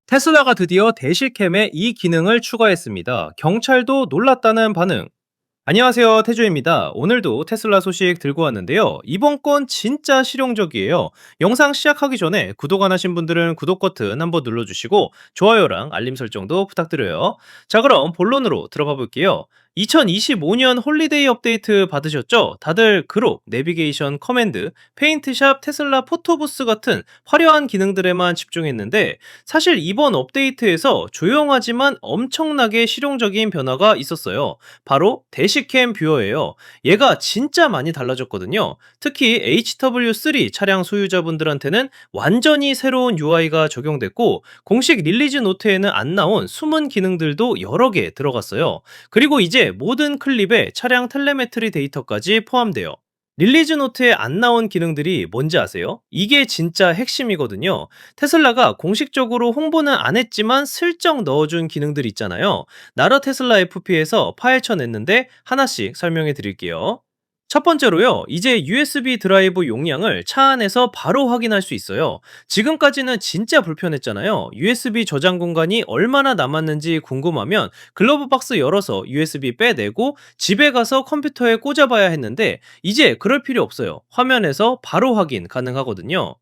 테슬라가 드디어 대시캠에 이 기능을 추가했습니다. 경찰도 놀랐다는 반응. 안녕하세요, 태조입니다. 오늘도 테슬라 소식 들고 왔는데요. 이번 건 진짜 실용적이에요. 영상 시작하기 전에 구독 안 하신 분들은 구독 버튼 한번 눌러주시고 좋아요랑 알림 설정도 부탁드려요. 자, 그럼 본론으로 들어가 볼게요. 2025년 홀리데이 업데이트 받으셨죠? 다들 그룹, 내비게이션, 커맨드, 페인트샵, 테슬라 포토부스 같은 화려한 기능들에만 집중했는데 사실 이번 업데이트에서 조용하지만 엄청나게 실용적인 변화가 있었어요. 바로 대시캠 뷰어예요. 얘가 진짜 많이 달라졌거든요. 특히 HW3 차량 소유자분들한테는 완전히 새로운 UI가 적용됐고 공식 릴리즈 노트에는 안 나온 숨은 기능들도 여러 개 들어갔어요. 그리고 이제 모든 클립에 차량 텔레메트리 데이터까지 포함돼요. 릴리즈 노트에 안 나온 기능들이 뭔지 아세요? 이게 진짜 핵심이거든요. 테슬라가 공식적으로 홍보는 안 했지만 슬쩍 넣어준 기능들 있잖아요. 나라 테슬라 FP에서 파일 쳐냈는데 하나씩 설명해 드릴게요. 첫 번째로요, 이제 USB 드라이브 용량을 차 안에서 바로 확인할 수 있어요. 지금까지는 진짜 불편했잖아요. USB 저장 공간이 얼마나 남았는지 궁금하면 글러브 박스 열어서 USB 빼내고 집에 가서 컴퓨터에 꽂아봐야 했는데 이제 그럴 필요 없어요. 화면에서 바로 확인 가능하거든요.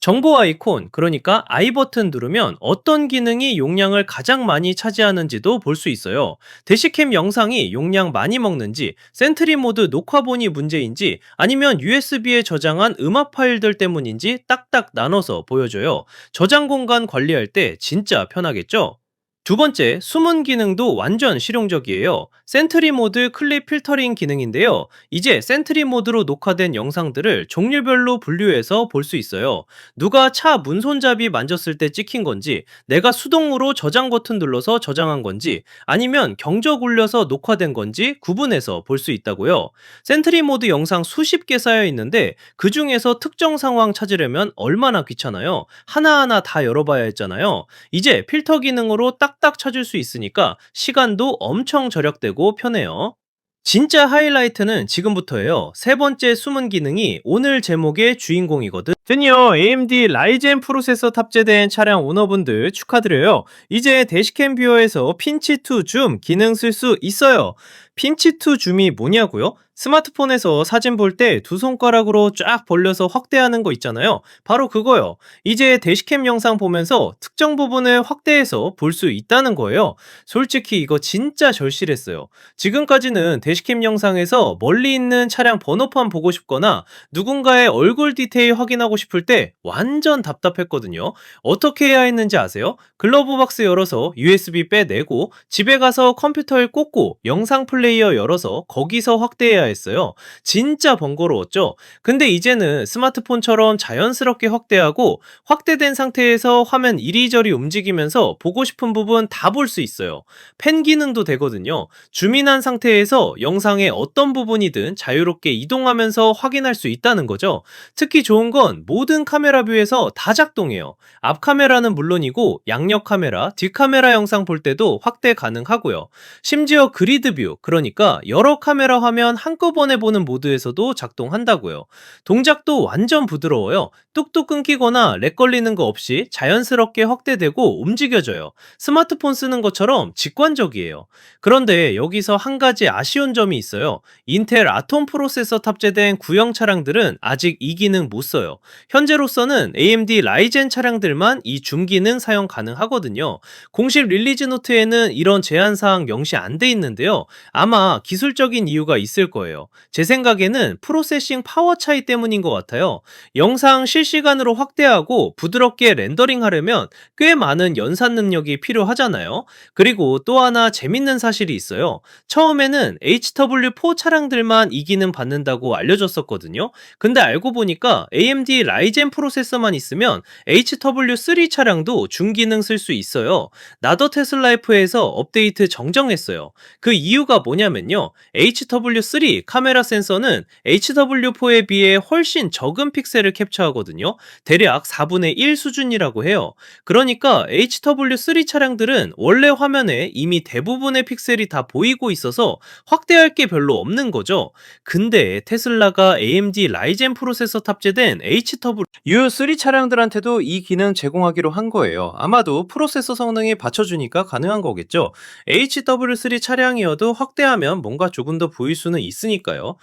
정보 아이콘, 그러니까 I 버튼 누르면 어떤 기능이 용량을 가장 많이 차지하는지도 볼 수 있어요. 대시캠 영상이 용량 많이 먹는지, 센트리 모드 녹화본이 문제인지, 아니면 USB에 저장한 음악 파일들 때문인지 딱딱 나눠서 보여줘요. 저장 공간 관리할 때 진짜 편하겠죠? 두 번째, 숨은 기능도 완전 실용적이에요. 센트리 모드 클립 필터링 기능인데요. 이제 센트리 모드로 녹화된 영상들을 종류별로 분류해서 볼 수 있어요. 누가 차 문손잡이 만졌을 때 찍힌 건지, 내가 수동으로 저장 버튼 눌러서 저장한 건지, 아니면 경적 울려서 녹화된 건지 구분해서 볼 수 있다고요. 센트리 모드 영상 수십 개 쌓여 있는데 그 중에서 특정 상황 찾으려면 얼마나 귀찮아요. 하나하나 다 열어봐야 했잖아요. 이제 필터 기능으로 딱딱 찾을 수 있으니까 시간도 엄청 절약되고 편해요. 진짜 하이라이트는 지금부터예요. 세 번째 숨은 기능이 오늘 제목의 주인공이거든. 드디어 AMD 라이젠 프로세서 탑재된 차량 오너분들 축하드려요. 이제 대시캠 뷰어에서 핀치 투 줌 기능 쓸 수 있어요. 핀치 투 줌이 뭐냐고요? 스마트폰에서 사진 볼 때 두 손가락으로 쫙 벌려서 확대하는 거 있잖아요. 바로 그거요. 이제 대시캠 영상 보면서 특정 부분을 확대해서 볼 수 있다는 거예요. 솔직히 이거 진짜 절실했어요. 지금까지는 대시캠 영상에서 멀리 있는 차량 번호판 보고 싶거나 누군가의 얼굴 디테일 확인하고 싶을 때 완전 답답했거든요. 어떻게 해야 했는지 아세요? 글러브 박스 열어서 USB 빼내고 집에 가서 컴퓨터에 꽂고 영상 플레이어 열어서 거기서 확대해야 했어요. 진짜 번거로웠죠? 근데 이제는 스마트폰처럼 자연스럽게 확대하고 확대된 상태에서 화면 이리저리 움직이면서 보고 싶은 부분 다 볼 수 있어요. 펜 기능도 되거든요. 줌인한 상태에서 영상의 어떤 부분이든 자유롭게 이동하면서 확인할 수 있다는 거죠. 특히 좋은 건 모든 카메라 뷰에서 다 작동해요. 앞 카메라는 물론이고 양옆 카메라, 뒷 카메라 영상 볼 때도 확대 가능하고요. 심지어 그리드 뷰, 그러니까 여러 카메라 화면 한꺼번에 보는 모드에서도 작동한다고요. 동작도 완전 부드러워요. 뚝뚝 끊기거나 렉 걸리는 거 없이 자연스럽게 확대되고 움직여져요. 스마트폰 쓰는 것처럼 직관적이에요. 그런데 여기서 한 가지 아쉬운 점이 있어요. 인텔 아톰 프로세서 탑재된 구형 차량들은 아직 이 기능 못 써요. 현재로서는 AMD 라이젠 차량들만 이 줌 기능 사용 가능하거든요. 공식 릴리즈 노트에는 이런 제한사항 명시 안 돼 있는데요. 아마 기술적인 이유가 있을 거예요. 제 생각에는 프로세싱 파워 차이 때문인 것 같아요. 영상 실시간으로 확대하고 부드럽게 렌더링 하려면 꽤 많은 연산 능력이 필요하잖아요. 그리고 또 하나 재밌는 사실이 있어요. 처음에는 HW4 차량들만 이 기능 받는다고 알려줬었거든요. 근데 알고 보니까 AMD AMD 라이젠 프로세서만 있으면 HW3 차량도 중기능 쓸 수 있어요. 나더 테슬라이프에서 업데이트 정정했어요. 그 이유가 뭐냐면요. HW3 카메라 센서는 HW4에 비해 훨씬 적은 픽셀을 캡처하거든요. 대략 4분의 1 수준이라고 해요. 그러니까 HW3 차량들은 원래 화면에 이미 대부분의 픽셀이 다 보이고 있어서 확대할 게 별로 없는 거죠. 근데 테슬라가 AMD 라이젠 프로세서 탑재된 HW3 차량들한테도 이 기능 제공하기로 한 거예요. 아마도 프로세서 성능이 받쳐주니까 가능한 거겠죠. HW3 차량이어도 확대하면 뭔가 조금 더 보일 수는 있으니까요.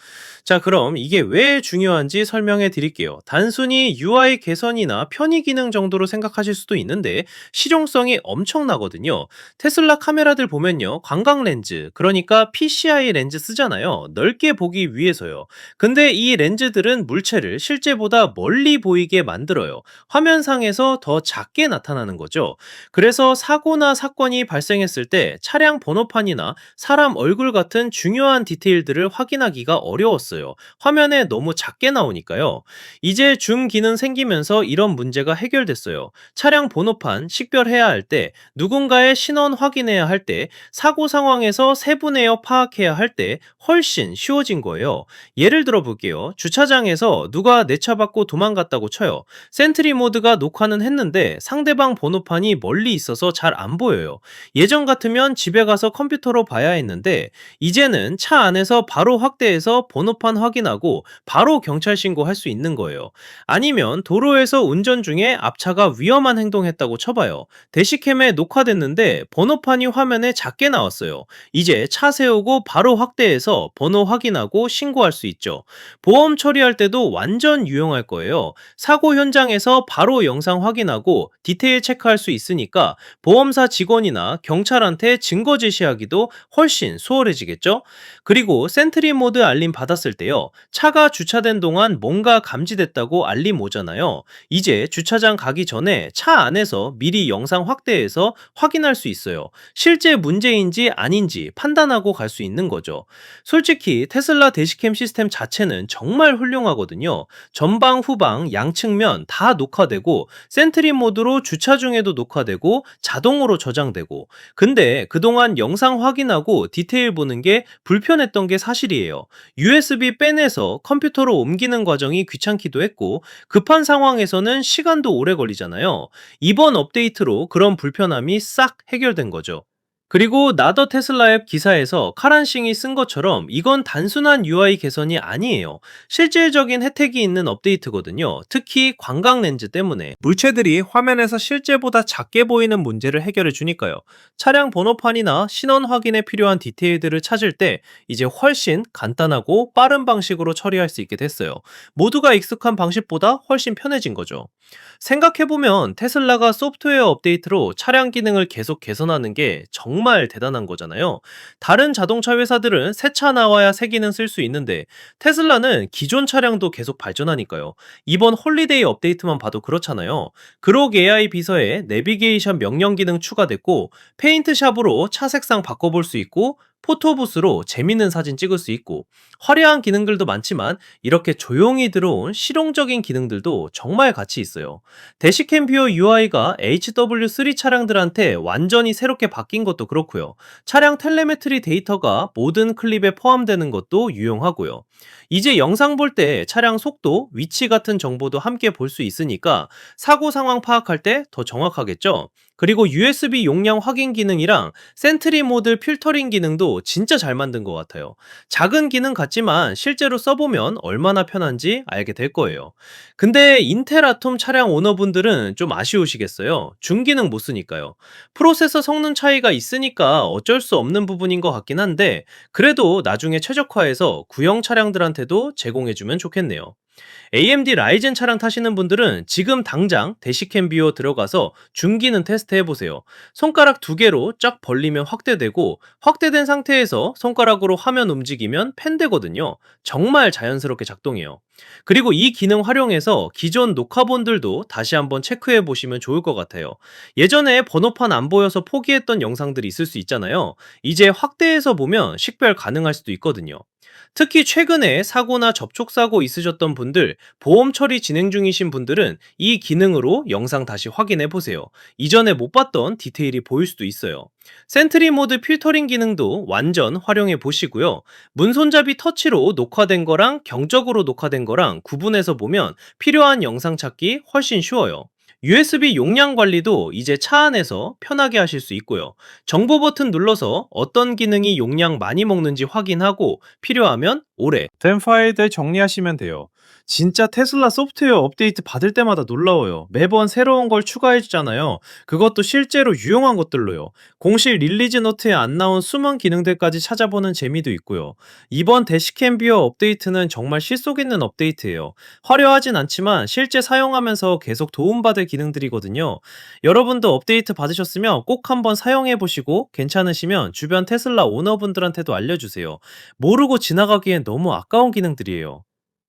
자, 그럼 이게 왜 중요한지 설명해 드릴게요. 단순히 UI 개선이나 편의 기능 정도로 생각하실 수도 있는데 실용성이 엄청나거든요. 테슬라 카메라들 보면요. 광각 렌즈, 그러니까 PCI 렌즈 쓰잖아요. 넓게 보기 위해서요. 근데 이 렌즈들은 물체를 실제보다 멀리 보이게 만들어요. 화면상에서 더 작게 나타나는 거죠. 그래서 사고나 사건이 발생했을 때 차량 번호판이나 사람 얼굴 같은 중요한 디테일들을 확인하기가 어려웠어요. 화면에 너무 작게 나오니까요. 이제 줌 기능 생기면서 이런 문제가 해결됐어요. 차량 번호판 식별해야 할 때, 누군가의 신원 확인해야 할 때, 사고 상황에서 세분에어 파악해야 할 때 훨씬 쉬워진 거예요. 예를 들어 볼게요. 주차장에서 누가 내 차 받고 도망갔다고 쳐요. 센트리 모드가 녹화는 했는데 상대방 번호판이 멀리 있어서 잘 안 보여요. 예전 같으면 집에 가서 컴퓨터로 봐야 했는데 이제는 차 안에서 바로 확대해서 번호판 확인하고 바로 경찰 신고할 수 있는 거예요. 아니면 도로에서 운전 중에 앞차가 위험한 행동했다고 쳐봐요. 대시캠에 녹화됐는데 번호판이 화면에 작게 나왔어요. 이제 차 세우고 바로 확대해서 번호 확인하고 신고할 수 있죠. 보험 처리할 때도 완전 유용할 거예요. 사고 현장에서 바로 영상 확인하고 디테일 체크할 수 있으니까 보험사 직원이나 경찰한테 증거 제시하기도 훨씬 수월해지겠죠? 그리고 센트리 모드 알림 받았을 때요. 차가 주차된 동안 뭔가 감지됐다고 알림 오잖아요. 이제 주차장 가기 전에 차 안에서 미리 영상 확대해서 확인할 수 있어요. 실제 문제인지 아닌지 판단하고 갈 수 있는 거죠. 솔직히 테슬라 대시캠 시스템 자체는 정말 훌륭하거든요. 전방, 후방, 양측면 다 녹화되고 센트리 모드로 주차 중에도 녹화되고 자동으로 저장되고 근데 그동안 영상 확인하고 디테일 보는 게 불편했던 게 사실이에요. USB 빼내서 컴퓨터로 옮기는 과정이 귀찮기도 했고 급한 상황에서는 시간도 오래 걸리잖아요. 이번 업데이트로 그런 불편함이 싹 해결된 거죠. 그리고 나더 테슬라 앱 기사에서 카란싱이 쓴 것처럼 이건 단순한 UI 개선이 아니에요. 실질적인 혜택이 있는 업데이트거든요. 특히 광각 렌즈 때문에. 물체들이 화면에서 실제보다 작게 보이는 문제를 해결해 주니까요. 차량 번호판이나 신원 확인에 필요한 디테일들을 찾을 때 이제 훨씬 간단하고 빠른 방식으로 처리할 수 있게 됐어요. 모두가 익숙한 방식보다 훨씬 편해진 거죠. 생각해보면 테슬라가 소프트웨어 업데이트로 차량 기능을 계속 개선하는 게 정말 대단한 거잖아요. 다른 자동차 회사들은 새 차 나와야 새 기능 쓸 수 있는데 테슬라는 기존 차량도 계속 발전하니까요. 이번 홀리데이 업데이트만 봐도 그렇잖아요. 그록 AI 비서에 내비게이션 명령 기능 추가됐고 페인트샵으로 차 색상 바꿔볼 수 있고 포토부스로 재밌는 사진 찍을 수 있고 화려한 기능들도 많지만 이렇게 조용히 들어온 실용적인 기능들도 정말 가치 있어요. 대시캠 뷰어 UI가 HW3 차량들한테 완전히 새롭게 바뀐 것도 그렇고요. 차량 텔레메트리 데이터가 모든 클립에 포함되는 것도 유용하고요. 이제 영상 볼 때 차량 속도, 위치 같은 정보도 함께 볼 수 있으니까 사고 상황 파악할 때 더 정확하겠죠? 그리고 USB 용량 확인 기능이랑 센트리 모드 필터링 기능도 진짜 잘 만든 것 같아요. 작은 기능 같지만 실제로 써보면 얼마나 편한지 알게 될 거예요. 근데 인텔 아톰 차량 오너분들은 좀 아쉬우시겠어요. 중기능 못 쓰니까요. 프로세서 성능 차이가 있으니까 어쩔 수 없는 부분인 것 같긴 한데 그래도 나중에 최적화해서 구형 차량들한테도 제공해주면 좋겠네요. AMD 라이젠 차량 타시는 분들은 지금 당장 대시캠 뷰어 들어가서 중기능 테스트 해보세요. 손가락 두 개로 쫙 벌리면 확대되고 확대된 상태에서 손가락으로 화면 움직이면 펜 되거든요. 정말 자연스럽게 작동해요. 그리고 이 기능 활용해서 기존 녹화본들도 다시 한번 체크해 보시면 좋을 것 같아요. 예전에 번호판 안 보여서 포기했던 영상들이 있을 수 있잖아요. 이제 확대해서 보면 식별 가능할 수도 있거든요. 특히 최근에 사고나 접촉사고 있으셨던 분들, 보험 처리 진행 중이신 분들은 이 기능으로 영상 다시 확인해 보세요. 이전에 못 봤던 디테일이 보일 수도 있어요. 센트리 모드 필터링 기능도 완전 활용해 보시고요. 문손잡이 터치로 녹화된 거랑 경적으로 녹화된 거랑 구분해서 보면 필요한 영상 찾기 훨씬 쉬워요. USB 용량 관리도 이제 차 안에서 편하게 하실 수 있고요. 정보 버튼 눌러서 어떤 기능이 용량 많이 먹는지 확인하고 필요하면 오래 된 파일들 정리하시면 돼요. 진짜 테슬라 소프트웨어 업데이트 받을 때마다 놀라워요. 매번 새로운 걸 추가해 주잖아요. 그것도 실제로 유용한 것들로요. 공식 릴리즈 노트에 안 나온 숨은 기능들까지 찾아보는 재미도 있고요. 이번 대시캠 비어 업데이트는 정말 실속 있는 업데이트예요. 화려하진 않지만 실제 사용하면서 계속 도움받을 기능들이거든요. 여러분도 업데이트 받으셨으면 꼭 한번 사용해 보시고 괜찮으시면 주변 테슬라 오너분들한테도 알려주세요. 모르고 지나가기엔 너무 아까운 기능들이에요.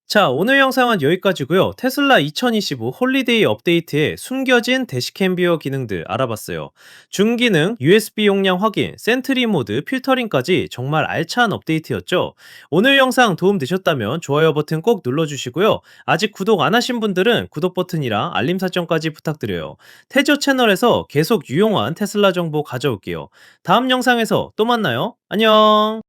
자, 오늘 영상은 여기까지고요. 테슬라 2025 홀리데이 업데이트에 숨겨진 대시캠 비어 기능들 알아봤어요. 중기능, USB 용량 확인, 센트리 모드, 필터링까지 정말 알찬 업데이트였죠. 오늘 영상 도움되셨다면 좋아요 버튼 꼭 눌러주시고요. 아직 구독 안 하신 분들은 구독 버튼이랑 알림 설정까지 부탁드려요. 테조 채널에서 계속 유용한 테슬라 정보 가져올게요. 다음 영상에서 또 만나요. 안녕!